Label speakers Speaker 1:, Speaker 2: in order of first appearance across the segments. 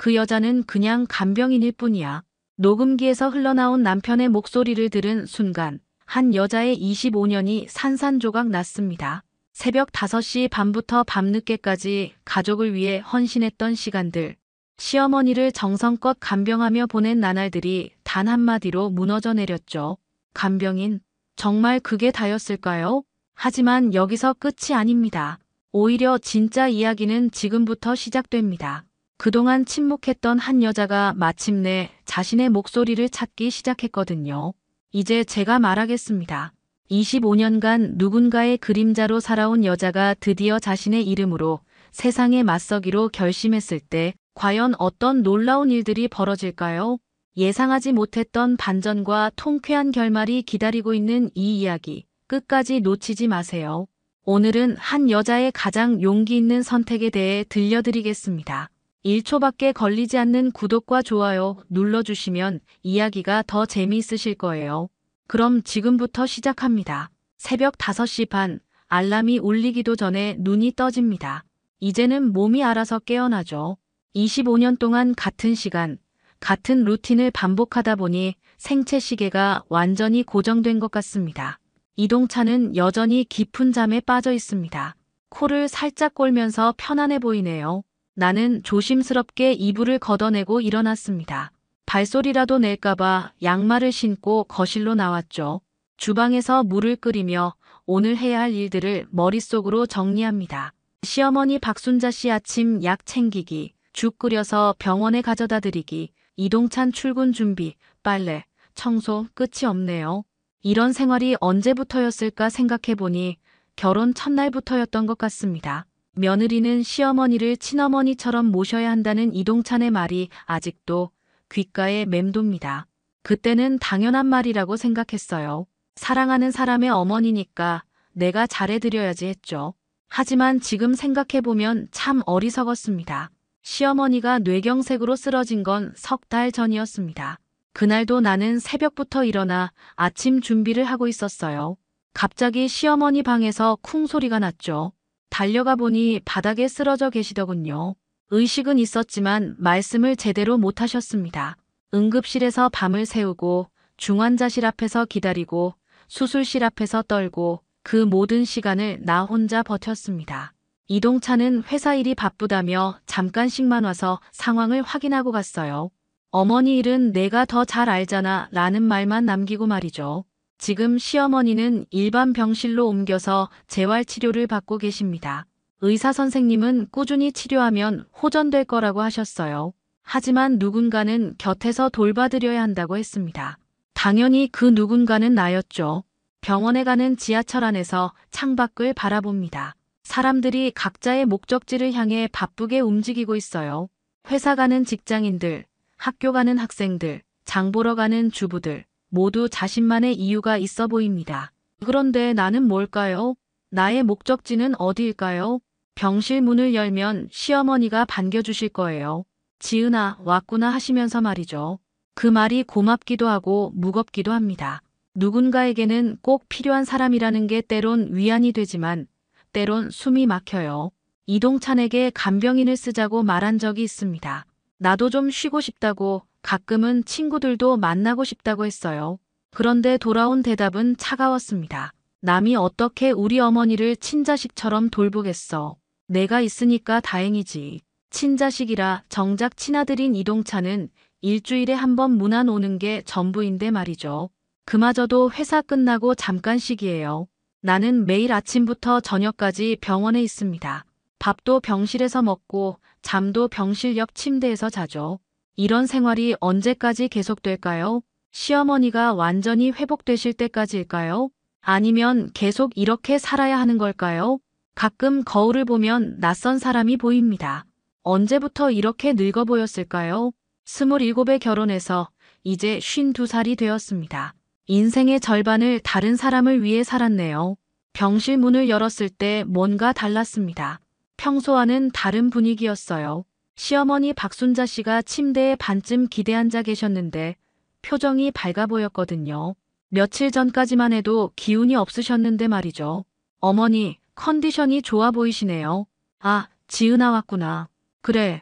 Speaker 1: 그 여자는 그냥 간병인일 뿐이야. 녹음기에서 흘러나온 남편의 목소리를 들은 순간 한 여자의 25년이 산산조각 났습니다. 새벽 5시 반부터 밤늦게까지 가족을 위해 헌신했던 시간들. 시어머니를 정성껏 간병하며 보낸 나날들이 단 한마디로 무너져 내렸죠. 간병인, 정말 그게 다였을까요? 하지만 여기서 끝이 아닙니다. 오히려 진짜 이야기는 지금부터 시작됩니다. 그동안 침묵했던 한 여자가 마침내 자신의 목소리를 찾기 시작했거든요. 이제 제가 말하겠습니다. 25년간 누군가의 그림자로 살아온 여자가 드디어 자신의 이름으로 세상에 맞서기로 결심했을 때 과연 어떤 놀라운 일들이 벌어질까요? 예상하지 못했던 반전과 통쾌한 결말이 기다리고 있는 이 이야기 끝까지 놓치지 마세요. 오늘은 한 여자의 가장 용기 있는 선택에 대해 들려드리겠습니다. 1초밖에 걸리지 않는 구독과 좋아요 눌러주시면 이야기가 더 재미있으실 거예요. 그럼 지금부터 시작합니다. 새벽 5시 반, 알람이 울리기도 전에 눈이 떠집니다. 이제는 몸이 알아서 깨어나죠. 25년 동안 같은 시간, 같은 루틴을 반복하다 보니 생체 시계가 완전히 고정된 것 같습니다. 이동찬은 여전히 깊은 잠에 빠져 있습니다. 코를 살짝 골면서 편안해 보이네요. 나는 조심스럽게 이불을 걷어내고 일어났습니다. 발소리라도 낼까봐 양말을 신고 거실로 나왔죠. 주방에서 물을 끓이며 오늘 해야 할 일들을 머릿속으로 정리합니다. 시어머니 박순자 씨 아침 약 챙기기, 죽 끓여서 병원에 가져다 드리기, 이동찬 출근 준비, 빨래, 청소 끝이 없네요. 이런 생활이 언제부터였을까 생각해보니 결혼 첫날부터였던 것 같습니다. 며느리는 시어머니를 친어머니처럼 모셔야 한다는 이동찬의 말이 아직도 귓가에 맴돕니다. 그때는 당연한 말이라고 생각했어요. 사랑하는 사람의 어머니니까 내가 잘해드려야지 했죠. 하지만 지금 생각해보면 참 어리석었습니다. 시어머니가 뇌경색으로 쓰러진 건 석 달 전이었습니다. 그날도 나는 새벽부터 일어나 아침 준비를 하고 있었어요. 갑자기 시어머니 방에서 쿵 소리가 났죠. 달려가 보니 바닥에 쓰러져 계시더군요. 의식은 있었지만 말씀을 제대로 못하셨습니다. 응급실에서 밤을 새우고 중환자실 앞에서 기다리고 수술실 앞에서 떨고 그 모든 시간을 나 혼자 버텼습니다. 이동찬은 회사 일이 바쁘다며 잠깐씩만 와서 상황을 확인하고 갔어요. 어머니 일은 내가 더 잘 알잖아 라는 말만 남기고 말이죠. 지금 시어머니는 일반 병실로 옮겨서 재활치료를 받고 계십니다. 의사 선생님은 꾸준히 치료하면 호전될 거라고 하셨어요. 하지만 누군가는 곁에서 돌봐드려야 한다고 했습니다. 당연히 그 누군가는 나였죠. 병원에 가는 지하철 안에서 창밖을 바라봅니다. 사람들이 각자의 목적지를 향해 바쁘게 움직이고 있어요. 회사 가는 직장인들, 학교 가는 학생들, 장 보러 가는 주부들, 모두 자신만의 이유가 있어 보입니다. 그런데 나는 뭘까요? 나의 목적지는 어디일까요? 병실 문을 열면 시어머니가 반겨주실 거예요. 지은아, 왔구나 하시면서 말이죠. 그 말이 고맙기도 하고 무겁기도 합니다. 누군가에게는 꼭 필요한 사람이라는 게 때론 위안이 되지만 때론 숨이 막혀요. 이동찬에게 간병인을 쓰자고 말한 적이 있습니다. 나도 좀 쉬고 싶다고, 가끔은 친구들도 만나고 싶다고 했어요. 그런데 돌아온 대답은 차가웠습니다. 남이 어떻게 우리 어머니를 친자식처럼 돌보겠어. 내가 있으니까 다행이지. 친자식이라 정작 친아들인 이동찬은 일주일에 한 번 문안 오는 게 전부인데 말이죠. 그마저도 회사 끝나고 잠깐씩이에요. 나는 매일 아침부터 저녁까지 병원에 있습니다. 밥도 병실에서 먹고 잠도 병실 옆 침대에서 자죠. 이런 생활이 언제까지 계속될까요? 시어머니가 완전히 회복되실 때까지일까요? 아니면 계속 이렇게 살아야 하는 걸까요? 가끔 거울을 보면 낯선 사람이 보입니다. 언제부터 이렇게 늙어 보였을까요? 27에 결혼해서 이제 52살이 되었습니다. 인생의 절반을 다른 사람을 위해 살았네요. 병실 문을 열었을 때 뭔가 달랐습니다. 평소와는 다른 분위기였어요. 시어머니 박순자 씨가 침대에 반쯤 기대 앉아 계셨는데 표정이 밝아 보였거든요. 며칠 전까지만 해도 기운이 없으셨는데 말이죠. 어머니, 컨디션이 좋아 보이시네요. 아, 지은아 왔구나. 그래,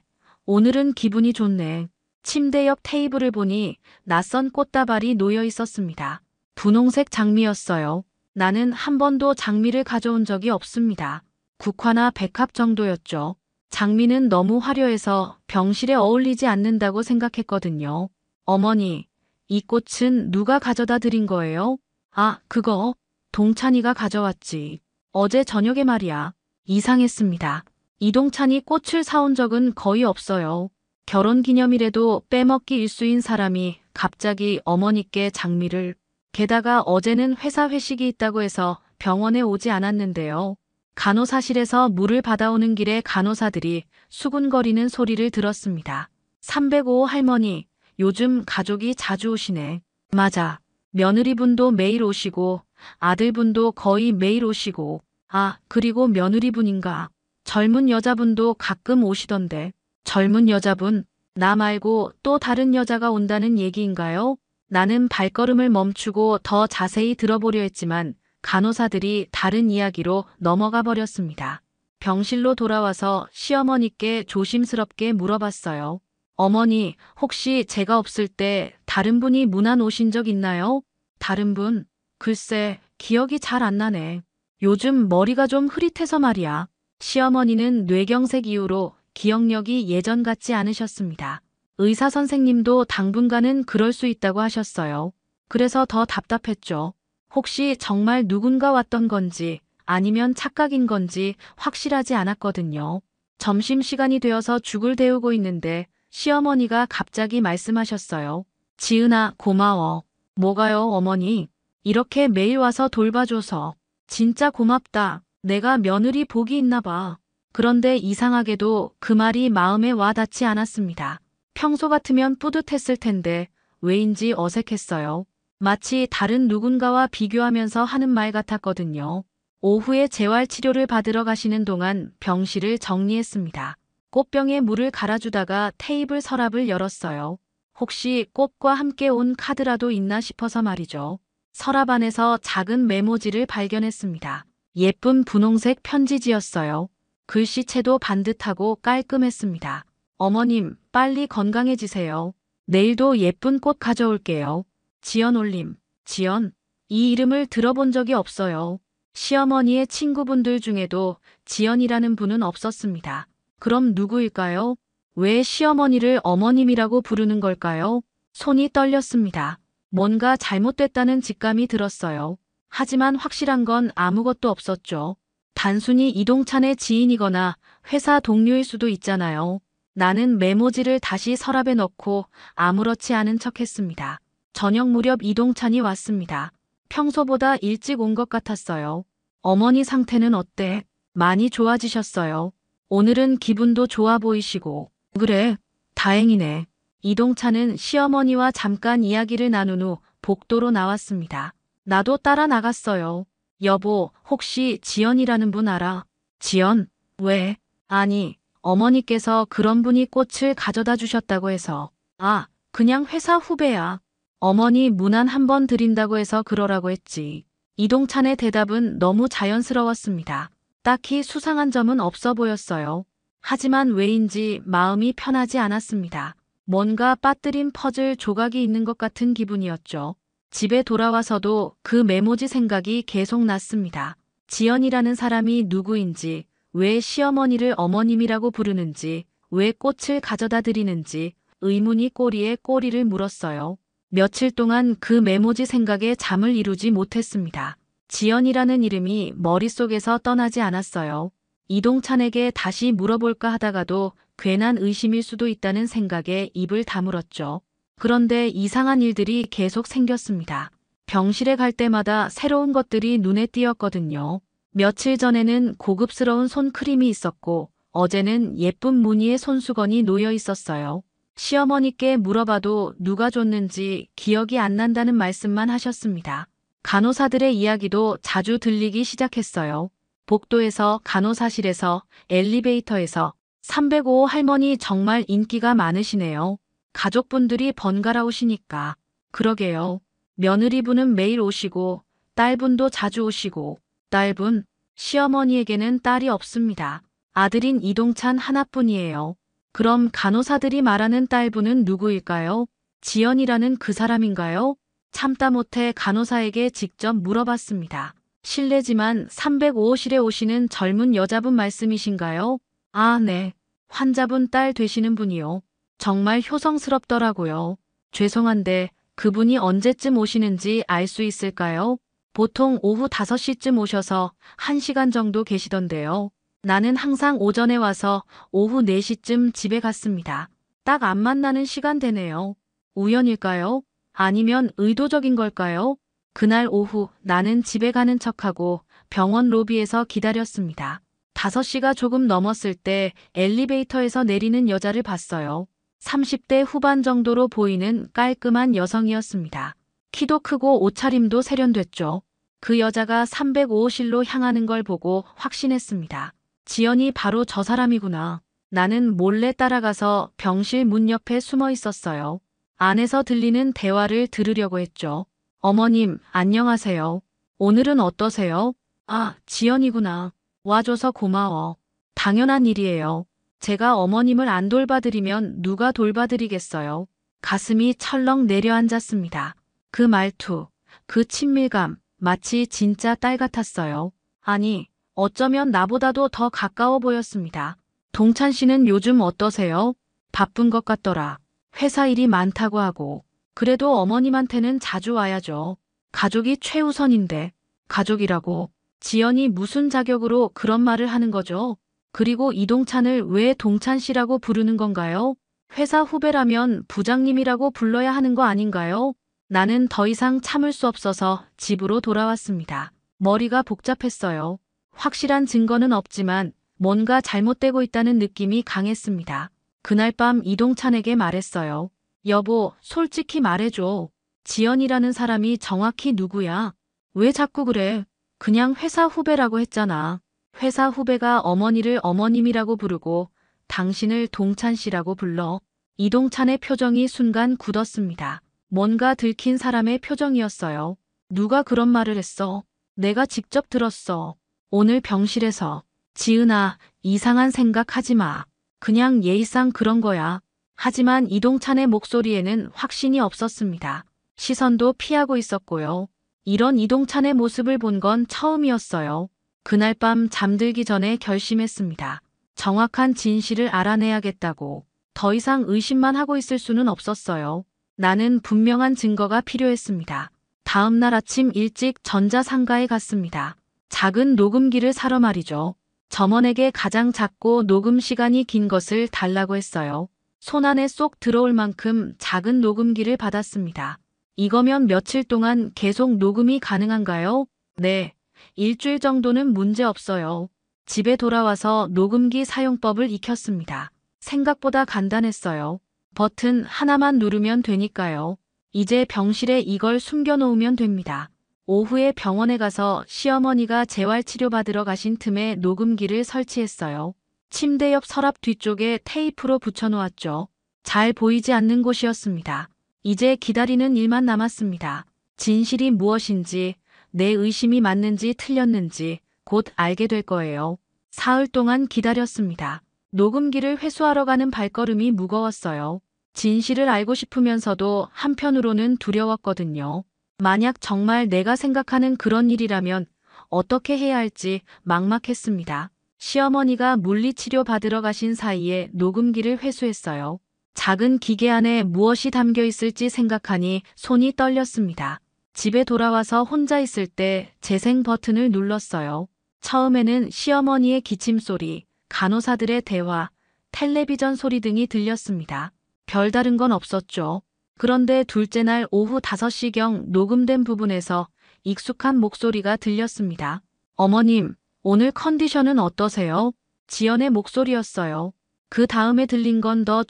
Speaker 1: 오늘은 기분이 좋네. 침대 옆 테이블을 보니 낯선 꽃다발이 놓여 있었습니다. 분홍색 장미였어요. 나는 한 번도 장미를 가져온 적이 없습니다. 국화나 백합 정도였죠. 장미는 너무 화려해서 병실에 어울리지 않는다고 생각했거든요. 어머니, 이 꽃은 누가 가져다 드린 거예요? 아, 그거 동찬이가 가져왔지. 어제 저녁에 말이야. 이상했습니다. 이동찬이 꽃을 사온 적은 거의 없어요. 결혼기념일에도 빼먹기 일수인 사람이 갑자기 어머니께 장미를, 게다가 어제는 회사 회식이 있다고 해서 병원에 오지 않았는데요. 간호사실에서 물을 받아오는 길에 간호사들이 수군거리는 소리를 들었습니다. 305 할머니, 요즘 가족이 자주 오시네. 맞아. 며느리분도 매일 오시고 아들분도 거의 매일 오시고, 아, 그리고 며느리분인가. 젊은 여자분도 가끔 오시던데. 젊은 여자분, 나 말고 또 다른 여자가 온다는 얘기인가요? 나는 발걸음을 멈추고 더 자세히 들어보려 했지만 간호사들이 다른 이야기로 넘어가 버렸습니다. 병실로 돌아와서 시어머니께 조심스럽게 물어봤어요. 어머니, 혹시 제가 없을 때 다른 분이 문안 오신 적 있나요? 다른 분? 글쎄, 기억이 잘 안 나네. 요즘 머리가 좀 흐릿해서 말이야. 시어머니는 뇌경색 이후로 기억력이 예전 같지 않으셨습니다. 의사 선생님도 당분간은 그럴 수 있다고 하셨어요. 그래서 더 답답했죠. 혹시 정말 누군가 왔던 건지 아니면 착각인 건지 확실하지 않았거든요. 점심시간이 되어서 죽을 데우고 있는데 시어머니가 갑자기 말씀하셨어요. 지은아, 고마워. 뭐가요, 어머니? 이렇게 매일 와서 돌봐줘서. 진짜 고맙다. 내가 며느리 복이 있나 봐. 그런데 이상하게도 그 말이 마음에 와 닿지 않았습니다. 평소 같으면 뿌듯했을 텐데 왜인지 어색했어요. 마치 다른 누군가와 비교하면서 하는 말 같았거든요. 오후에 재활치료를 받으러 가시는 동안 병실을 정리했습니다. 꽃병에 물을 갈아주다가 테이블 서랍을 열었어요. 혹시 꽃과 함께 온 카드라도 있나 싶어서 말이죠. 서랍 안에서 작은 메모지를 발견했습니다. 예쁜 분홍색 편지지였어요. 글씨체도 반듯하고 깔끔했습니다. 어머님, 빨리 건강해지세요. 내일도 예쁜 꽃 가져올게요. 지연 올림. 지연? 이 이름을 들어본 적이 없어요. 시어머니의 친구분들 중에도 지연이라는 분은 없었습니다. 그럼 누구일까요? 왜 시어머니를 어머님이라고 부르는 걸까요? 손이 떨렸습니다. 뭔가 잘못됐다는 직감이 들었어요. 하지만 확실한 건 아무것도 없었죠. 단순히 이동찬의 지인이거나 회사 동료일 수도 있잖아요. 나는 메모지를 다시 서랍에 넣고 아무렇지 않은 척했습니다. 저녁 무렵 이동찬이 왔습니다. 평소보다 일찍 온 것 같았어요. 어머니 상태는 어때? 많이 좋아지셨어요. 오늘은 기분도 좋아 보이시고. 그래, 다행이네. 이동찬은 시어머니와 잠깐 이야기를 나눈 후 복도로 나왔습니다. 나도 따라 나갔어요. 여보, 혹시 지연이라는 분 알아? 지연? 왜? 아니, 어머니께서 그런 분이 꽃을 가져다 주셨다고 해서. 아, 그냥 회사 후배야. 어머니 문안 한 번 드린다고 해서 그러라고 했지. 이동찬의 대답은 너무 자연스러웠습니다. 딱히 수상한 점은 없어 보였어요. 하지만 왜인지 마음이 편하지 않았습니다. 뭔가 빠뜨린 퍼즐 조각이 있는 것 같은 기분이었죠. 집에 돌아와서도 그 메모지 생각이 계속 났습니다. 지연이라는 사람이 누구인지, 왜 시어머니를 어머님이라고 부르는지, 왜 꽃을 가져다 드리는지 의문이 꼬리에 꼬리를 물었어요. 며칠 동안 그 메모지 생각에 잠을 이루지 못했습니다. 지연이라는 이름이 머릿속에서 떠나지 않았어요. 이동찬에게 다시 물어볼까 하다가도 괜한 의심일 수도 있다는 생각에 입을 다물었죠. 그런데 이상한 일들이 계속 생겼습니다. 병실에 갈 때마다 새로운 것들이 눈에 띄었거든요. 며칠 전에는 고급스러운 손크림이 있었고 어제는 예쁜 무늬의 손수건이 놓여 있었어요. 시어머니께 물어봐도 누가 줬는지 기억이 안 난다는 말씀만 하셨습니다. 간호사들의 이야기도 자주 들리기 시작했어요. 복도에서, 간호사실에서, 엘리베이터에서. 305 할머니 정말 인기가 많으시네요. 가족분들이 번갈아 오시니까. 그러게요. 며느리분은 매일 오시고 딸분도 자주 오시고. 딸분? 시어머니에게는 딸이 없습니다. 아들인 이동찬 하나뿐이에요. 그럼 간호사들이 말하는 딸분은 누구일까요? 지연이라는 그 사람인가요? 참다 못해 간호사에게 직접 물어봤습니다. 실례지만 305호실에 오시는 젊은 여자분 말씀이신가요? 아, 네. 환자분 딸 되시는 분이요. 정말 효성스럽더라고요. 죄송한데 그분이 언제쯤 오시는지 알 수 있을까요? 보통 오후 5시쯤 오셔서 1시간 정도 계시던데요. 나는 항상 오전에 와서 오후 4시쯤 집에 갔습니다. 딱 안 만나는 시간대네요. 우연일까요? 아니면 의도적인 걸까요? 그날 오후 나는 집에 가는 척하고 병원 로비에서 기다렸습니다. 5시가 조금 넘었을 때 엘리베이터에서 내리는 여자를 봤어요. 30대 후반 정도로 보이는 깔끔한 여성이었습니다. 키도 크고 옷차림도 세련됐죠. 그 여자가 305호실로 향하는 걸 보고 확신했습니다. 지연이 바로 저 사람이구나. 나는 몰래 따라가서 병실 문 옆에 숨어 있었어요. 안에서 들리는 대화를 들으려고 했죠. 어머님, 안녕하세요. 오늘은 어떠세요? 아, 지연이구나. 와줘서 고마워. 당연한 일이에요. 제가 어머님을 안 돌봐드리면 누가 돌봐드리겠어요. 가슴이 철렁 내려앉았습니다. 그 말투, 그 친밀감, 마치 진짜 딸 같았어요. 아니, 어쩌면 나보다도 더 가까워 보였습니다. 동찬 씨는 요즘 어떠세요? 바쁜 것 같더라. 회사 일이 많다고 하고. 그래도 어머님한테는 자주 와야죠. 가족이 최우선인데. 가족이라고. 지연이 무슨 자격으로 그런 말을 하는 거죠? 그리고 이동찬을 왜 동찬 씨라고 부르는 건가요? 회사 후배라면 부장님이라고 불러야 하는 거 아닌가요? 나는 더 이상 참을 수 없어서 집으로 돌아왔습니다. 머리가 복잡했어요. 확실한 증거는 없지만 뭔가 잘못되고 있다는 느낌이 강했습니다. 그날 밤 이동찬에게 말했어요. 여보, 솔직히 말해줘. 지연이라는 사람이 정확히 누구야? 왜 자꾸 그래? 그냥 회사 후배라고 했잖아. 회사 후배가 어머니를 어머님이라고 부르고 당신을 동찬 씨라고 불러. 이동찬의 표정이 순간 굳었습니다. 뭔가 들킨 사람의 표정이었어요. 누가 그런 말을 했어? 내가 직접 들었어. 오늘 병실에서. 지은아, 이상한 생각 하지 마. 그냥 예의상 그런 거야. 하지만 이동찬의 목소리에는 확신이 없었습니다. 시선도 피하고 있었고요. 이런 이동찬의 모습을 본 건 처음이었어요. 그날 밤 잠들기 전에 결심했습니다. 정확한 진실을 알아내야겠다고. 더 이상 의심만 하고 있을 수는 없었어요. 나는 분명한 증거가 필요했습니다. 다음 날 아침 일찍 전자상가에 갔습니다. 작은 녹음기를 사러 말이죠. 점원에게 가장 작고 녹음 시간이 긴 것을 달라고 했어요. 손 안에 쏙 들어올 만큼 작은 녹음기를 받았습니다. 이거면 며칠 동안 계속 녹음이 가능한가요? 네, 일주일 정도는 문제 없어요. 집에 돌아와서 녹음기 사용법을 익혔습니다. 생각보다 간단했어요. 버튼 하나만 누르면 되니까요. 이제 병실에 이걸 숨겨놓으면 됩니다. 오후에 병원에 가서 시어머니가 재활치료 받으러 가신 틈에 녹음기를 설치했어요. 침대 옆 서랍 뒤쪽에 테이프로 붙여놓았죠. 잘 보이지 않는 곳이었습니다. 이제 기다리는 일만 남았습니다. 진실이 무엇인지, 내 의심이 맞는지 틀렸는지 곧 알게 될 거예요. 사흘 동안 기다렸습니다. 녹음기를 회수하러 가는 발걸음이 무거웠어요. 진실을 알고 싶으면서도 한편으로는 두려웠거든요. 만약 정말 내가 생각하는 그런 일이라면 어떻게 해야 할지 막막했습니다. 시어머니가 물리치료 받으러 가신 사이에 녹음기를 회수했어요. 작은 기계 안에 무엇이 담겨 있을지 생각하니 손이 떨렸습니다. 집에 돌아와서 혼자 있을 때 재생 버튼을 눌렀어요. 처음에는 시어머니의 기침소리, 간호사들의 대화, 텔레비전 소리 등이 들렸습니다. 별다른 건 없었죠. 그런데 둘째 날 오후 5시경 녹음된 부분에서 익숙한 목소리가 들렸습니다. 어머님, 오늘 컨디션은 어떠세요? 지연의 목소리였어요. 그 다음에 들린 건 더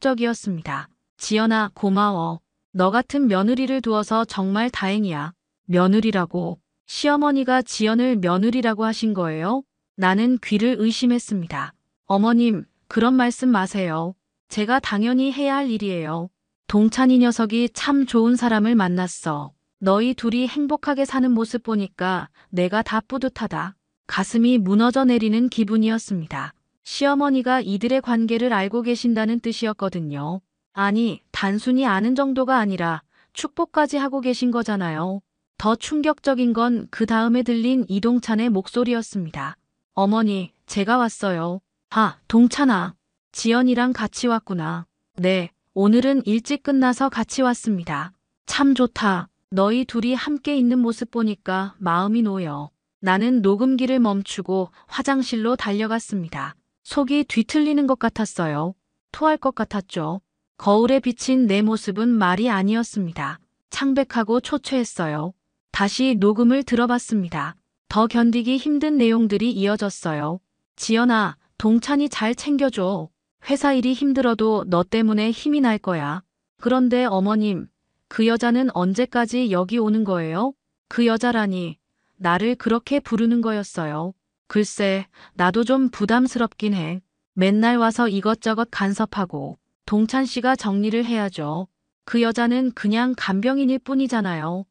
Speaker 1: 충격적이었습니다. 지연아, 고마워. 너 같은 며느리를 두어서 정말 다행이야. 며느리라고. 시어머니가 지연을 며느리라고 하신 거예요? 나는 귀를 의심했습니다. 어머님, 그런 말씀 마세요. 제가 당연히 해야 할 일이에요. 동찬이 녀석이 참 좋은 사람을 만났어. 너희 둘이 행복하게 사는 모습 보니까 내가 다 뿌듯하다. 가슴이 무너져 내리는 기분이었습니다. 시어머니가 이들의 관계를 알고 계신다는 뜻이었거든요. 아니, 단순히 아는 정도가 아니라 축복까지 하고 계신 거잖아요. 더 충격적인 건 그 다음에 들린 이동찬의 목소리였습니다. 어머니, 제가 왔어요. 아, 동찬아. 지연이랑 같이 왔구나. 네, 오늘은 일찍 끝나서 같이 왔습니다. 참 좋다. 너희 둘이 함께 있는 모습 보니까 마음이 놓여. 나는 녹음기를 멈추고 화장실로 달려갔습니다. 속이 뒤틀리는 것 같았어요. 토할 것 같았죠. 거울에 비친 내 모습은 말이 아니었습니다. 창백하고 초췌했어요. 다시 녹음을 들어봤습니다. 더 견디기 힘든 내용들이 이어졌어요. 지연아, 동찬이 잘 챙겨줘. 회사 일이 힘들어도 너 때문에 힘이 날 거야. 그런데 어머님, 그 여자는 언제까지 여기 오는 거예요? 그 여자라니, 나를 그렇게 부르는 거였어요. 글쎄, 나도 좀 부담스럽긴 해. 맨날 와서 이것저것 간섭하고, 동찬 씨가 정리를 해야죠. 그 여자는 그냥 간병인일 뿐이잖아요.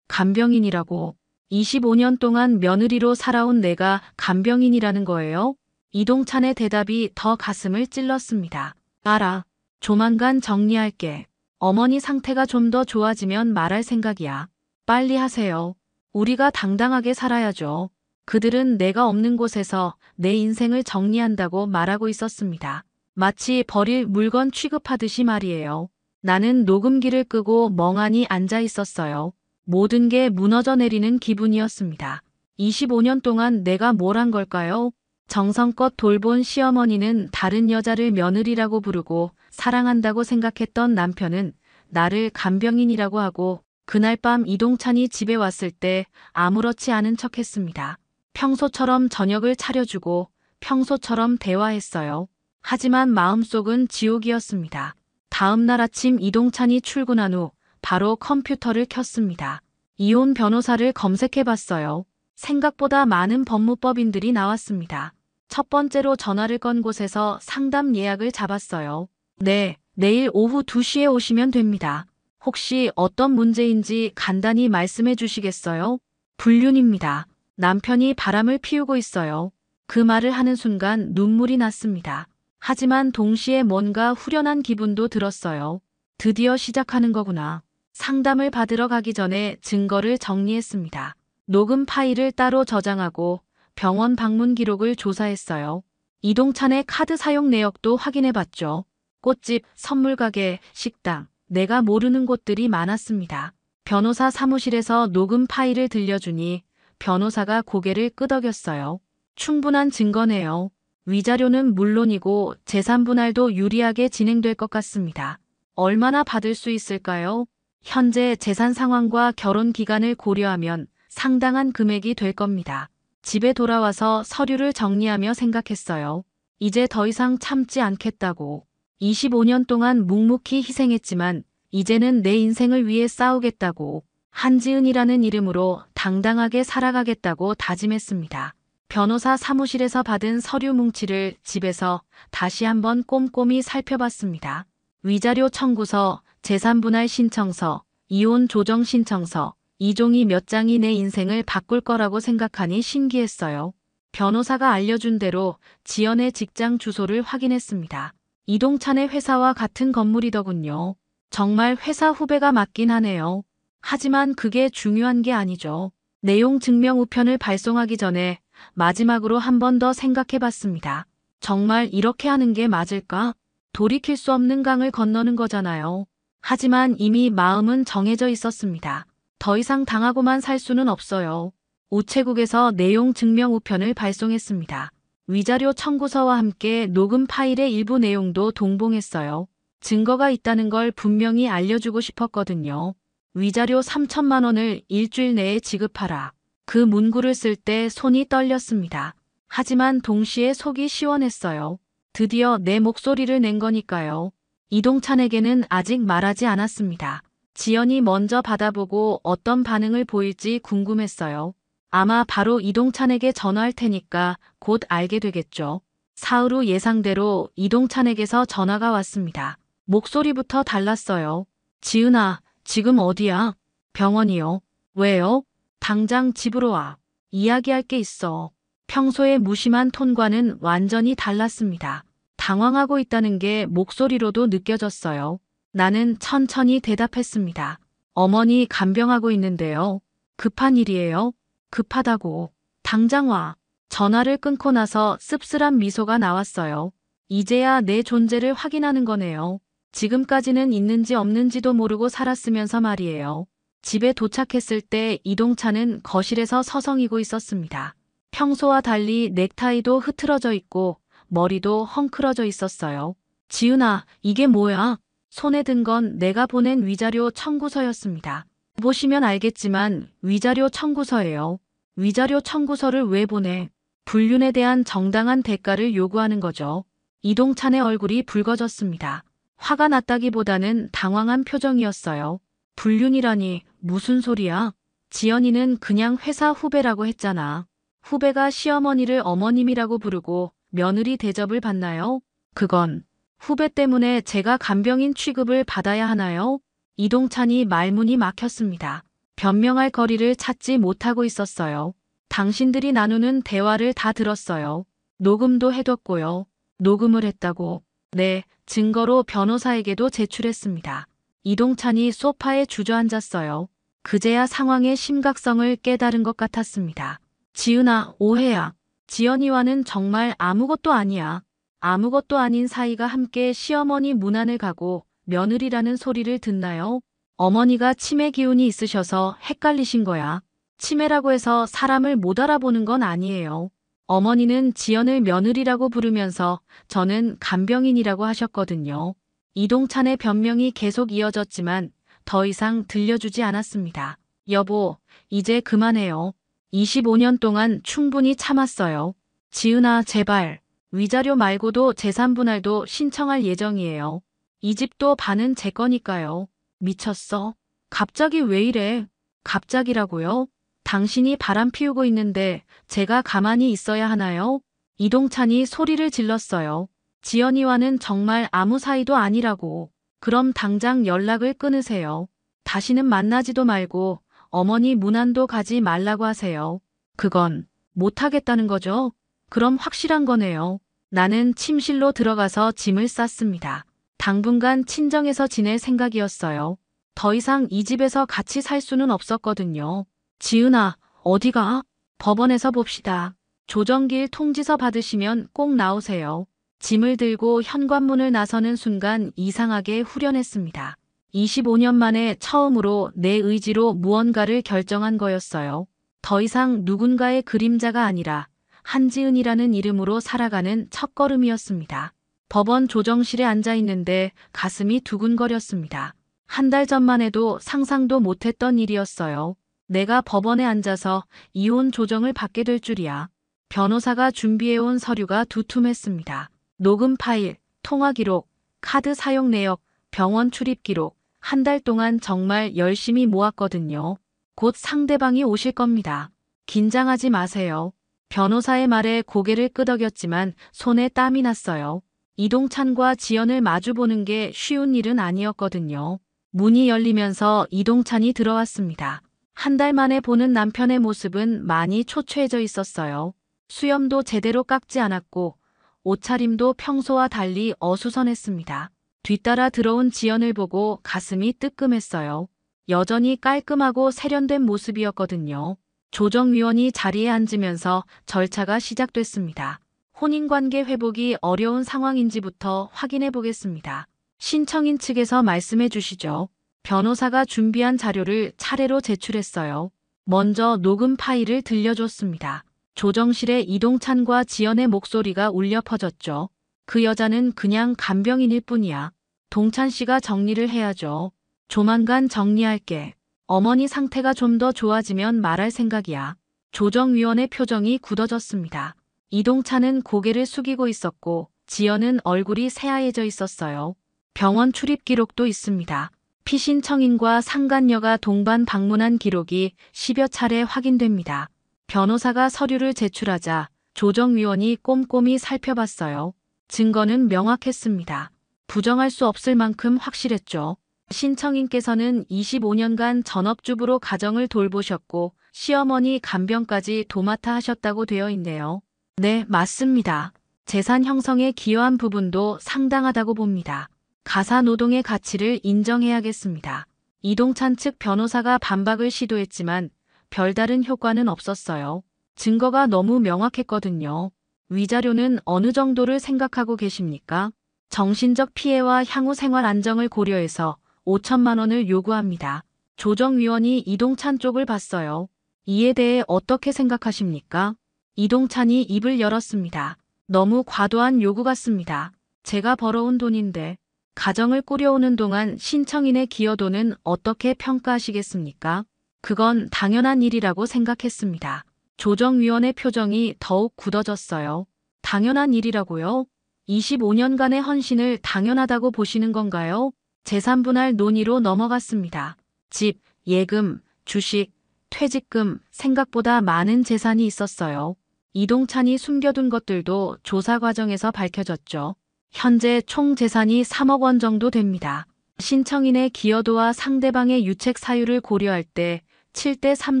Speaker 1: 간병인이라고. 25년 동안 며느리로 살아온 내가 간병인이라는 거예요? 이동찬의 대답이 더 가슴을 찔렀습니다. 알아. 조만간 정리할게. 어머니 상태가 좀 더 좋아지면 말할 생각이야. 빨리 하세요. 우리가 당당하게 살아야죠. 그들은 내가 없는 곳에서 내 인생을 정리한다고 말하고 있었습니다. 마치 버릴 물건 취급하듯이 말이에요. 나는 녹음기를 끄고 멍하니 앉아 있었어요. 모든 게 무너져 내리는 기분이었습니다. 25년 동안 내가 뭘 한 걸까요? 정성껏 돌본 시어머니는 다른 여자를 며느리라고 부르고 사랑한다고 생각했던 남편은 나를 간병인이라고 하고 그날 밤 이동찬이 집에 왔을 때 아무렇지 않은 척했습니다. 평소처럼 저녁을 차려주고 평소처럼 대화했어요. 하지만 마음속은 지옥이었습니다. 다음 날 아침 이동찬이 출근한 후 바로 컴퓨터를 켰습니다. 이혼 변호사를 검색해봤어요. 생각보다 많은 법무법인들이 나왔습니다. 첫 번째로 전화를 건 곳에서 상담 예약을 잡았어요. 네, 내일 오후 2시에 오시면 됩니다. 혹시 어떤 문제인지 간단히 말씀해 주시겠어요? 불륜입니다. 남편이 바람을 피우고 있어요. 그 말을 하는 순간 눈물이 났습니다. 하지만 동시에 뭔가 후련한 기분도 들었어요. 드디어 시작하는 거구나. 상담을 받으러 가기 전에 증거를 정리했습니다. 녹음 파일을 따로 저장하고 병원 방문 기록을 조사했어요. 이동찬의 카드 사용 내역도 확인해봤죠. 꽃집, 선물가게, 식당, 내가 모르는 곳들이 많았습니다. 변호사 사무실에서 녹음 파일을 들려주니 변호사가 고개를 끄덕였어요. 충분한 증거네요. 위자료는 물론이고 재산 분할도 유리하게 진행될 것 같습니다. 얼마나 받을 수 있을까요? 현재 재산 상황과 결혼 기간을 고려하면 상당한 금액이 될 겁니다. 집에 돌아와서 서류를 정리하며 생각했어요. 이제 더 이상 참지 않겠다고. 25년 동안 묵묵히 희생했지만 이제는 내 인생을 위해 싸우겠다고. 한지은이라는 이름으로 당당하게 살아가겠다고 다짐했습니다. 변호사 사무실에서 받은 서류 뭉치를 집에서 다시 한번 꼼꼼히 살펴봤습니다. 위자료 청구서, 재산분할 신청서, 이혼 조정 신청서, 이 종이 몇 장이 내 인생을 바꿀 거라고 생각하니 신기했어요. 변호사가 알려준 대로 지연의 직장 주소를 확인했습니다. 이동찬의 회사와 같은 건물이더군요. 정말 회사 후배가 맞긴 하네요. 하지만 그게 중요한 게 아니죠. 내용 증명 우편을 발송하기 전에 마지막으로 한 번 더 생각해 봤습니다. 정말 이렇게 하는 게 맞을까? 돌이킬 수 없는 강을 건너는 거잖아요. 하지만 이미 마음은 정해져 있었습니다. 더 이상 당하고만 살 수는 없어요. 우체국에서 내용 증명 우편을 발송했습니다. 위자료 청구서와 함께 녹음 파일의 일부 내용도 동봉했어요. 증거가 있다는 걸 분명히 알려주고 싶었거든요. 위자료 3천만 원을 일주일 내에 지급하라. 그 문구를 쓸 때 손이 떨렸습니다. 하지만 동시에 속이 시원했어요. 드디어 내 목소리를 낸 거니까요. 이동찬에게는 아직 말하지 않았습니다. 지연이 먼저 받아보고 어떤 반응을 보일지 궁금했어요. 아마 바로 이동찬에게 전화할 테니까 곧 알게 되겠죠. 사흘 후 예상대로 이동찬에게서 전화가 왔습니다. 목소리부터 달랐어요. 지은아, 지금 어디야? 병원이요. 왜요? 당장 집으로 와. 이야기할 게 있어. 평소의 무심한 톤과는 완전히 달랐습니다. 당황하고 있다는 게 목소리로도 느껴졌어요. 나는 천천히 대답했습니다. 어머니 간병하고 있는데요. 급한 일이에요. 급하다고. 당장 와. 전화를 끊고 나서 씁쓸한 미소가 나왔어요. 이제야 내 존재를 확인하는 거네요. 지금까지는 있는지 없는지도 모르고 살았으면서 말이에요. 집에 도착했을 때 이동찬은 거실에서 서성이고 있었습니다. 평소와 달리 넥타이도 흐트러져 있고 머리도 헝클어져 있었어요. 지은아, 이게 뭐야? 손에 든 건 내가 보낸 위자료 청구서였습니다. 보시면 알겠지만 위자료 청구서예요. 위자료 청구서를 왜 보내? 불륜에 대한 정당한 대가를 요구하는 거죠. 이동찬의 얼굴이 붉어졌습니다. 화가 났다기보다는 당황한 표정이었어요. 불륜이라니 무슨 소리야? 지연이는 그냥 회사 후배라고 했잖아. 후배가 시어머니를 어머님이라고 부르고 며느리 대접을 받나요? 그건 후배 때문에 제가 간병인 취급을 받아야 하나요? 이동찬이 말문이 막혔습니다. 변명할 거리를 찾지 못하고 있었어요. 당신들이 나누는 대화를 다 들었어요. 녹음도 해뒀고요. 녹음을 했다고. 네, 증거로 변호사에게도 제출했습니다. 이동찬이 소파에 주저앉았어요. 그제야 상황의 심각성을 깨달은 것 같았습니다. 지은아, 오해야. 지연이와는 정말 아무것도 아니야. 아무것도 아닌 사이가 함께 시어머니 문안을 가고 며느리라는 소리를 듣나요? 어머니가 치매 기운이 있으셔서 헷갈리신 거야. 치매라고 해서 사람을 못 알아보는 건 아니에요. 어머니는 지연을 며느리라고 부르면서 저는 간병인이라고 하셨거든요. 이동찬의 변명이 계속 이어졌지만 더 이상 들려주지 않았습니다. 여보, 이제 그만해요. 25년 동안 충분히 참았어요. 지은아, 제발. 위자료 말고도 재산 분할도 신청할 예정이에요. 이 집도 반은 제 거니까요. 미쳤어? 갑자기 왜 이래? 갑자기라고요? 당신이 바람 피우고 있는데 제가 가만히 있어야 하나요? 이동찬이 소리를 질렀어요. 지연이와는 정말 아무 사이도 아니라고. 그럼 당장 연락을 끊으세요. 다시는 만나지도 말고 어머니 문안도 가지 말라고 하세요. 그건 못하겠다는 거죠? 그럼 확실한 거네요. 나는 침실로 들어가서 짐을 쌌습니다. 당분간 친정에서 지낼 생각이었어요. 더 이상 이 집에서 같이 살 수는 없었거든요. 지은아, 어디가? 법원에서 봅시다. 조정길 통지서 받으시면 꼭 나오세요. 짐을 들고 현관문을 나서는 순간 이상하게 후련했습니다. 25년 만에 처음으로 내 의지로 무언가를 결정한 거였어요. 더 이상 누군가의 그림자가 아니라 한지은이라는 이름으로 살아가는 첫걸음이었습니다. 법원 조정실에 앉아 있는데 가슴이 두근거렸습니다. 한 달 전만 해도 상상도 못했던 일이었어요. 내가 법원에 앉아서 이혼 조정을 받게 될 줄이야. 변호사가 준비해온 서류가 두툼했습니다. 녹음 파일, 통화 기록, 카드 사용 내역, 병원 출입 기록. 한 달 동안 정말 열심히 모았거든요. 곧 상대방이 오실 겁니다. 긴장하지 마세요. 변호사의 말에 고개를 끄덕였지만 손에 땀이 났어요. 이동찬과 지연을 마주보는 게 쉬운 일은 아니었거든요. 문이 열리면서 이동찬이 들어왔습니다. 한 달 만에 보는 남편의 모습은 많이 초췌해져 있었어요. 수염도 제대로 깎지 않았고 옷차림도 평소와 달리 어수선했습니다. 뒤따라 들어온 지연을 보고 가슴이 뜨끔했어요. 여전히 깔끔하고 세련된 모습이었거든요. 조정위원이 자리에 앉으면서 절차가 시작됐습니다. 혼인관계 회복이 어려운 상황인지부터 확인해 보겠습니다. 신청인 측에서 말씀해 주시죠. 변호사가 준비한 자료를 차례로 제출했어요. 먼저 녹음 파일을 들려줬습니다. 조정실에 이동찬과 지연의 목소리가 울려 퍼졌죠. 그 여자는 그냥 간병인일 뿐이야. 동찬 씨가 정리를 해야죠. 조만간 정리할게. 어머니 상태가 좀 더 좋아지면 말할 생각이야. 조정위원의 표정이 굳어졌습니다. 이동찬은 고개를 숙이고 있었고 지연은 얼굴이 새하얘져 있었어요. 병원 출입 기록도 있습니다. 피신청인과 상간녀가 동반 방문한 기록이 10여 차례 확인됩니다. 변호사가 서류를 제출하자 조정위원이 꼼꼼히 살펴봤어요. 증거는 명확했습니다. 부정할 수 없을 만큼 확실했죠. 신청인께서는 25년간 전업주부로 가정을 돌보셨고 시어머니 간병까지 도맡아 하셨다고 되어 있네요. 네, 맞습니다. 재산 형성에 기여한 부분도 상당하다고 봅니다. 가사 노동의 가치를 인정해야겠습니다. 이동찬 측 변호사가 반박을 시도했지만 별다른 효과는 없었어요. 증거가 너무 명확했거든요. 위자료는 어느 정도를 생각하고 계십니까? 정신적 피해와 향후 생활 안정을 고려해서 5천만 원을 요구합니다. 조정위원이 이동찬 쪽을 봤어요. 이에 대해 어떻게 생각하십니까? 이동찬이 입을 열었습니다. 너무 과도한 요구 같습니다. 제가 벌어온 돈인데 가정을 꾸려오는 동안 신청인의 기여도는 어떻게 평가하시겠습니까? 그건 당연한 일이라고 생각했습니다. 조정위원의 표정이 더욱 굳어졌어요. 당연한 일이라고요? 25년간의 헌신을 당연하다고 보시는 건가요? 재산분할 논의로 넘어갔습니다. 집, 예금, 주식, 퇴직금, 생각보다 많은 재산이 있었어요. 이동찬이 숨겨둔 것들도 조사 과정에서 밝혀졌죠. 현재 총 재산이 3억 원 정도 됩니다. 신청인의 기여도와 상대방의 유책 사유를 고려할 때 7대 3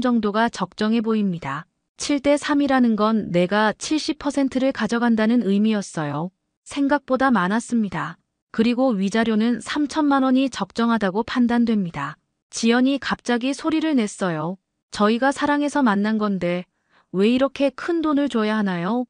Speaker 1: 정도가 적정해 보입니다. 7대 3이라는 건 내가 70%를 가져간다는 의미였어요. 생각보다 많았습니다. 그리고 위자료는 3천만 원이 적정하다고 판단됩니다. 지연이 갑자기 소리를 냈어요. 저희가 사랑해서 만난 건데 왜 이렇게 큰 돈을 줘야 하나요?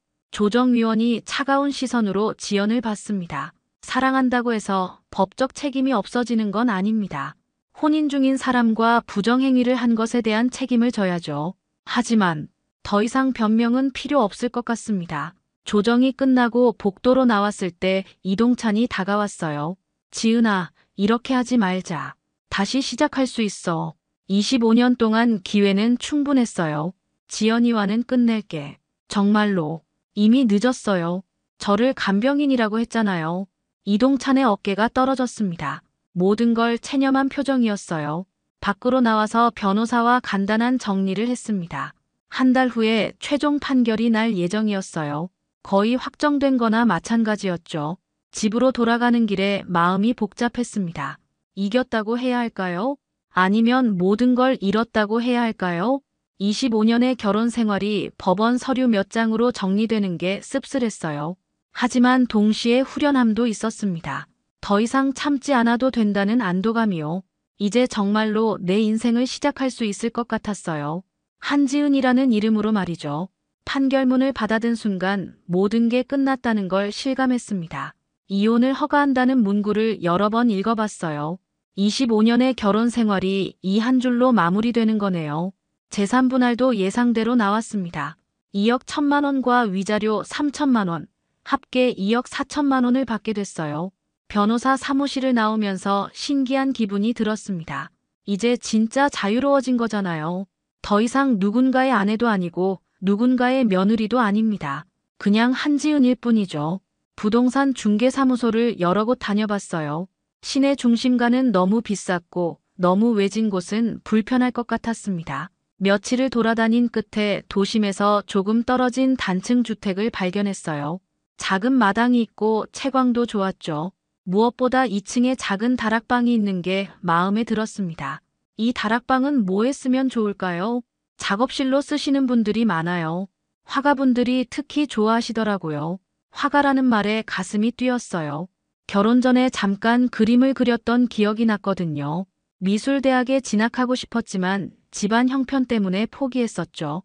Speaker 1: 조정위원이 차가운 시선으로 지연을 봤습니다. 사랑한다고 해서 법적 책임이 없어지는 건 아닙니다. 혼인 중인 사람과 부정행위를 한 것에 대한 책임을 져야죠. 하지만 더 이상 변명은 필요 없을 것 같습니다. 조정이 끝나고 복도로 나왔을 때 이동찬이 다가왔어요. 지은아, 이렇게 하지 말자. 다시 시작할 수 있어. 25년 동안 기회는 충분했어요. 지연이와는 끝낼게. 정말로. 이미 늦었어요. 저를 간병인이라고 했잖아요. 이동찬의 어깨가 떨어졌습니다. 모든 걸 체념한 표정이었어요. 밖으로 나와서 변호사와 간단한 정리를 했습니다. 한 달 후에 최종 판결이 날 예정이었어요. 거의 확정된 거나 마찬가지였죠. 집으로 돌아가는 길에 마음이 복잡했습니다. 이겼다고 해야 할까요? 아니면 모든 걸 잃었다고 해야 할까요? 25년의 결혼 생활이 법원 서류 몇 장으로 정리되는 게 씁쓸했어요. 하지만 동시에 후련함도 있었습니다. 더 이상 참지 않아도 된다는 안도감이요. 이제 정말로 내 인생을 시작할 수 있을 것 같았어요. 한지은이라는 이름으로 말이죠. 판결문을 받아든 순간 모든 게 끝났다는 걸 실감했습니다. 이혼을 허가한다는 문구를 여러 번 읽어봤어요. 25년의 결혼 생활이 이 한 줄로 마무리되는 거네요. 재산 분할도 예상대로 나왔습니다. 2억 1천만 원과 위자료 3천만 원, 합계 2억 4천만 원을 받게 됐어요. 변호사 사무실을 나오면서 신기한 기분이 들었습니다. 이제 진짜 자유로워진 거잖아요. 더 이상 누군가의 아내도 아니고 누군가의 며느리도 아닙니다. 그냥 한지은일 뿐이죠. 부동산 중개사무소를 여러 곳 다녀봤어요. 시내 중심가는 너무 비쌌고 너무 외진 곳은 불편할 것 같았습니다. 며칠을 돌아다닌 끝에 도심에서 조금 떨어진 단층 주택을 발견했어요. 작은 마당이 있고 채광도 좋았죠. 무엇보다 2층에 작은 다락방이 있는 게 마음에 들었습니다. 이 다락방은 뭐에 쓰면 좋을까요? 작업실로 쓰시는 분들이 많아요. 화가분들이 특히 좋아하시더라고요. 화가라는 말에 가슴이 뛰었어요. 결혼 전에 잠깐 그림을 그렸던 기억이 났거든요. 미술대학에 진학하고 싶었지만 집안 형편 때문에 포기했었죠.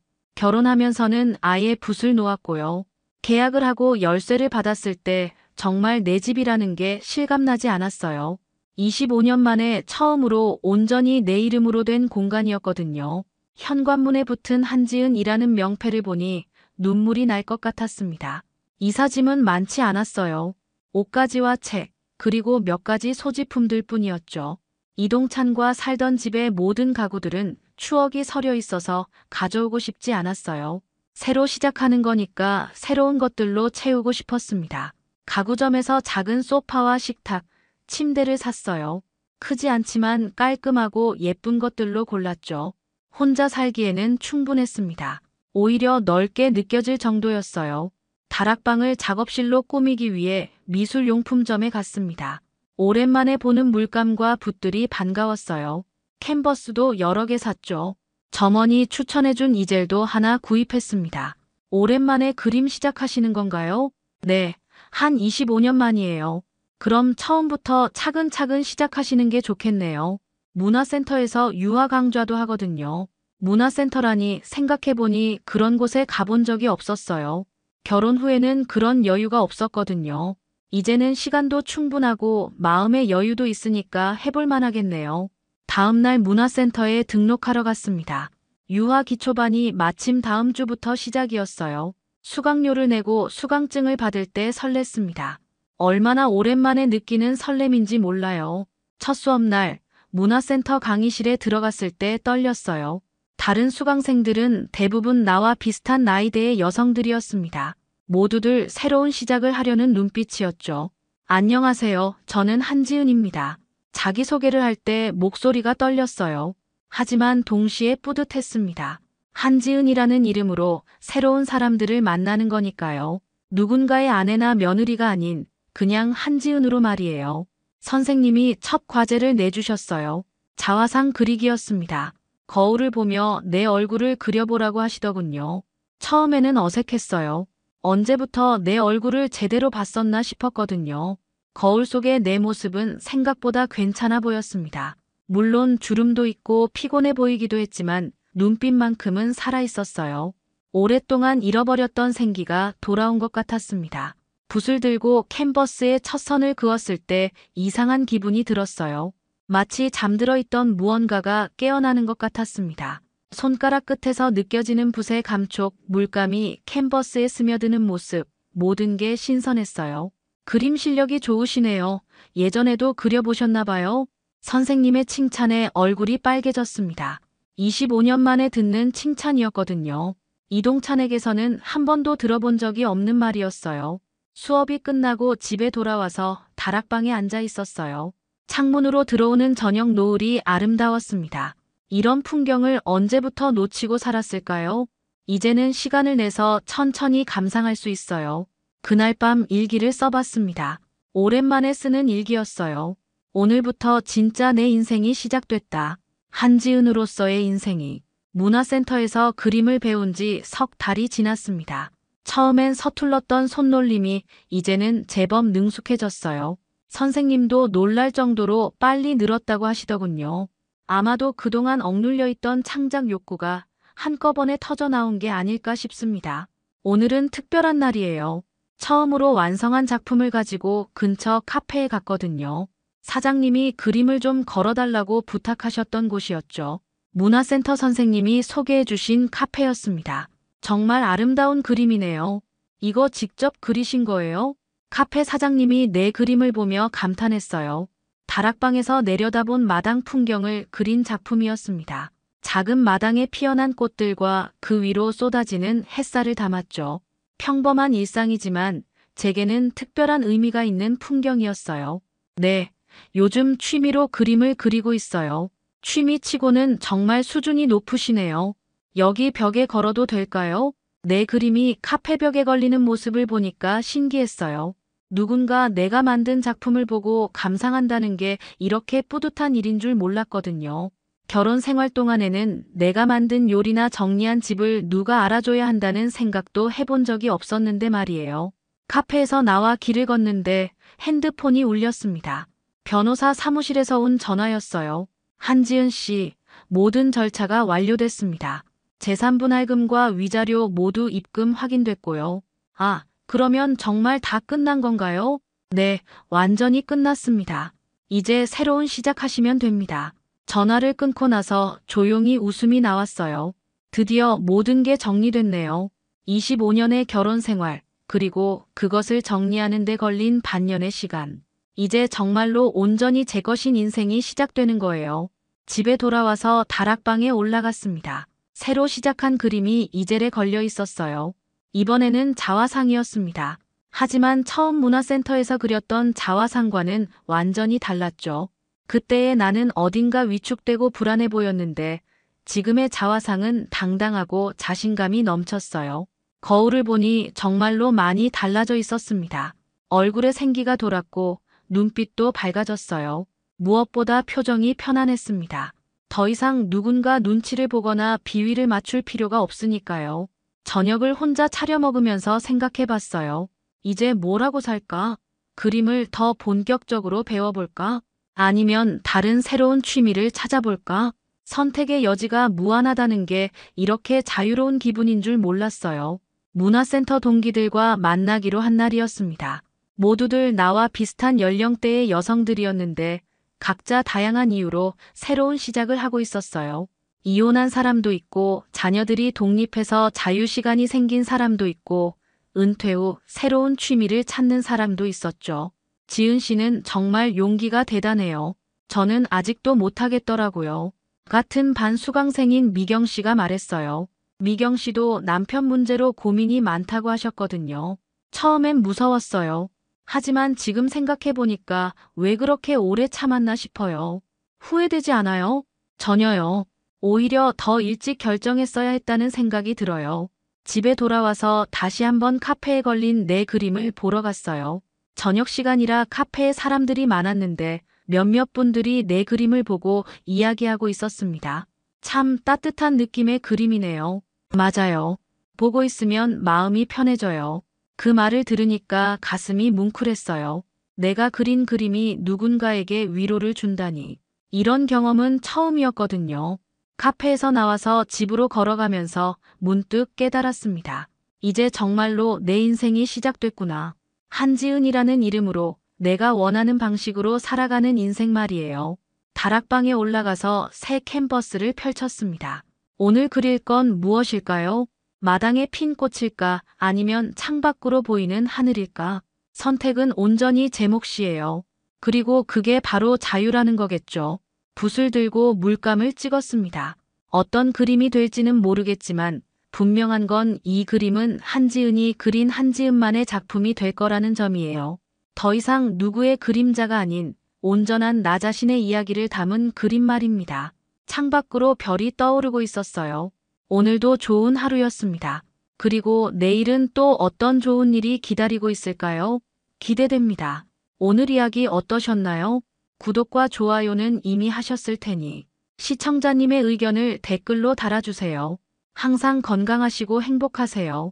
Speaker 1: 결혼하면서는 아예 붓을 놓았고요. 계약을 하고 열쇠를 받았을 때 정말 내 집이라는 게 실감나지 않았어요. 25년 만에 처음으로 온전히 내 이름으로 된 공간이었거든요. 현관문에 붙은 한지은이라는 명패를 보니 눈물이 날 것 같았습니다. 이사짐은 많지 않았어요. 옷가지와 책, 그리고 몇 가지 소지품들 뿐이었죠. 이동찬과 살던 집의 모든 가구들은 추억이 서려 있어서 가져오고 싶지 않았어요. 새로 시작하는 거니까 새로운 것들로 채우고 싶었습니다. 가구점에서 작은 소파와 식탁, 침대를 샀어요. 크지 않지만 깔끔하고 예쁜 것들로 골랐죠. 혼자 살기에는 충분했습니다. 오히려 넓게 느껴질 정도였어요. 다락방을 작업실로 꾸미기 위해 미술용품점에 갔습니다. 오랜만에 보는 물감과 붓들이 반가웠어요. 캔버스도 여러 개 샀죠. 점원이 추천해준 이젤도 하나 구입했습니다. 오랜만에 그림 시작하시는 건가요? 네, 한 25년 만이에요. 그럼 처음부터 차근차근 시작하시는 게 좋겠네요. 문화센터에서 유화 강좌도 하거든요. 문화센터라니 생각해보니 그런 곳에 가본 적이 없었어요. 결혼 후에는 그런 여유가 없었거든요. 이제는 시간도 충분하고 마음의 여유도 있으니까 해볼 만하겠네요. 다음 날 문화센터에 등록하러 갔습니다. 유아 기초반이 마침 다음 주부터 시작이었어요. 수강료를 내고 수강증을 받을 때 설렜습니다. 얼마나 오랜만에 느끼는 설렘인지 몰라요. 첫 수업날 문화센터 강의실에 들어갔을 때 떨렸어요. 다른 수강생들은 대부분 나와 비슷한 나이대의 여성들이었습니다. 모두들 새로운 시작을 하려는 눈빛이었죠. 안녕하세요. 저는 한지은입니다. 자기소개를 할 때 목소리가 떨렸어요. 하지만 동시에 뿌듯했습니다. 한지은이라는 이름으로 새로운 사람들을 만나는 거니까요. 누군가의 아내나 며느리가 아닌 그냥 한지은으로 말이에요. 선생님이 첫 과제를 내주셨어요. 자화상 그리기였습니다. 거울을 보며 내 얼굴을 그려보라고 하시더군요. 처음에는 어색했어요. 언제부터 내 얼굴을 제대로 봤었나 싶었거든요. 거울 속의 내 모습은 생각보다 괜찮아 보였습니다. 물론 주름도 있고 피곤해 보이기도 했지만 눈빛만큼은 살아있었어요. 오랫동안 잃어버렸던 생기가 돌아온 것 같았습니다. 붓을 들고 캔버스에 첫 선을 그었을 때 이상한 기분이 들었어요. 마치 잠들어 있던 무언가가 깨어나는 것 같았습니다. 손가락 끝에서 느껴지는 붓의 감촉, 물감이 캔버스에 스며드는 모습, 모든 게 신선했어요. 그림 실력이 좋으시네요. 예전에도 그려보셨나 봐요. 선생님의 칭찬에 얼굴이 빨개졌습니다. 25년 만에 듣는 칭찬이었거든요. 이동찬에게서는 한 번도 들어본 적이 없는 말이었어요. 수업이 끝나고 집에 돌아와서 다락방에 앉아 있었어요. 창문으로 들어오는 저녁 노을이 아름다웠습니다. 이런 풍경을 언제부터 놓치고 살았을까요? 이제는 시간을 내서 천천히 감상할 수 있어요. 그날 밤 일기를 써봤습니다. 오랜만에 쓰는 일기였어요. 오늘부터 진짜 내 인생이 시작됐다. 한지은으로서의 인생이. 문화센터에서 그림을 배운 지 석 달이 지났습니다. 처음엔 서툴렀던 손놀림이 이제는 제법 능숙해졌어요. 선생님도 놀랄 정도로 빨리 늘었다고 하시더군요. 아마도 그동안 억눌려 있던 창작 욕구가 한꺼번에 터져 나온 게 아닐까 싶습니다. 오늘은 특별한 날이에요. 처음으로 완성한 작품을 가지고 근처 카페에 갔거든요. 사장님이 그림을 좀 걸어달라고 부탁하셨던 곳이었죠. 문화센터 선생님이 소개해 주신 카페였습니다. 정말 아름다운 그림이네요. 이거 직접 그리신 거예요? 카페 사장님이 내 그림을 보며 감탄했어요. 다락방에서 내려다본 마당 풍경을 그린 작품이었습니다. 작은 마당에 피어난 꽃들과 그 위로 쏟아지는 햇살을 담았죠. 평범한 일상이지만 제게는 특별한 의미가 있는 풍경이었어요. 네, 요즘 취미로 그림을 그리고 있어요. 취미치고는 정말 수준이 높으시네요. 여기 벽에 걸어도 될까요? 내 그림이 카페 벽에 걸리는 모습을 보니까 신기했어요. 누군가 내가 만든 작품을 보고 감상한다는 게 이렇게 뿌듯한 일인 줄 몰랐거든요. 결혼 생활 동안에는 내가 만든 요리나 정리한 집을 누가 알아줘야 한다는 생각도 해본 적이 없었는데 말이에요. 카페에서 나와 길을 걷는데 핸드폰이 울렸습니다. 변호사 사무실에서 온 전화였어요. 한지은 씨, 모든 절차가 완료됐습니다. 재산분할금과 위자료 모두 입금 확인됐고요. 아, 그러면 정말 다 끝난 건가요? 네, 완전히 끝났습니다. 이제 새로운 시작하시면 됩니다. 전화를 끊고 나서 조용히 웃음이 나왔어요. 드디어 모든 게 정리됐네요. 25년의 결혼 생활, 그리고 그것을 정리하는 데 걸린 반년의 시간. 이제 정말로 온전히 제 것인 인생이 시작되는 거예요. 집에 돌아와서 다락방에 올라갔습니다. 새로 시작한 그림이 이젤에 걸려 있었어요. 이번에는 자화상이었습니다. 하지만 처음 문화센터에서 그렸던 자화상과는 완전히 달랐죠. 그때의 나는 어딘가 위축되고 불안해 보였는데 지금의 자화상은 당당하고 자신감이 넘쳤어요. 거울을 보니 정말로 많이 달라져 있었습니다. 얼굴에 생기가 돌았고 눈빛도 밝아졌어요. 무엇보다 표정이 편안했습니다. 더 이상 누군가 눈치를 보거나 비위를 맞출 필요가 없으니까요. 저녁을 혼자 차려 먹으면서 생각해 봤어요. 이제 뭘 하고 살까? 그림을 더 본격적으로 배워볼까? 아니면 다른 새로운 취미를 찾아볼까? 선택의 여지가 무한하다는 게 이렇게 자유로운 기분인 줄 몰랐어요. 문화센터 동기들과 만나기로 한 날이었습니다. 모두들 나와 비슷한 연령대의 여성들이었는데 각자 다양한 이유로 새로운 시작을 하고 있었어요. 이혼한 사람도 있고 자녀들이 독립해서 자유시간이 생긴 사람도 있고 은퇴 후 새로운 취미를 찾는 사람도 있었죠. 지은 씨는 정말 용기가 대단해요. 저는 아직도 못하겠더라고요. 같은 반 수강생인 미경 씨가 말했어요. 미경 씨도 남편 문제로 고민이 많다고 하셨거든요. 처음엔 무서웠어요. 하지만 지금 생각해보니까 왜 그렇게 오래 참았나 싶어요. 후회되지 않아요? 전혀요. 오히려 더 일찍 결정했어야 했다는 생각이 들어요. 집에 돌아와서 다시 한번 카페에 걸린 내 그림을 보러 갔어요. 저녁 시간이라 카페에 사람들이 많았는데 몇몇 분들이 내 그림을 보고 이야기하고 있었습니다. 참 따뜻한 느낌의 그림이네요. 맞아요. 보고 있으면 마음이 편해져요. 그 말을 들으니까 가슴이 뭉클했어요. 내가 그린 그림이 누군가에게 위로를 준다니. 이런 경험은 처음이었거든요. 카페에서 나와서 집으로 걸어가면서 문득 깨달았습니다. 이제 정말로 내 인생이 시작됐구나. 한지은이라는 이름으로 내가 원하는 방식으로 살아가는 인생 말이에요. 다락방에 올라가서 새 캔버스를 펼쳤습니다. 오늘 그릴 건 무엇일까요? 마당에 핀 꽃일까 아니면 창밖으로 보이는 하늘일까? 선택은 온전히 제 몫이에요. 그리고 그게 바로 자유라는 거겠죠. 붓을 들고 물감을 찍었습니다. 어떤 그림이 될지는 모르겠지만 분명한 건 이 그림은 한지은이 그린 한지은만의 작품이 될 거라는 점이에요. 더 이상 누구의 그림자가 아닌 온전한 나 자신의 이야기를 담은 그림 말입니다. 창밖으로 별이 떠오르고 있었어요. 오늘도 좋은 하루였습니다. 그리고 내일은 또 어떤 좋은 일이 기다리고 있을까요? 기대됩니다. 오늘 이야기 어떠셨나요? 구독과 좋아요는 이미 하셨을 테니 시청자님의 의견을 댓글로 달아주세요. 항상 건강하시고 행복하세요.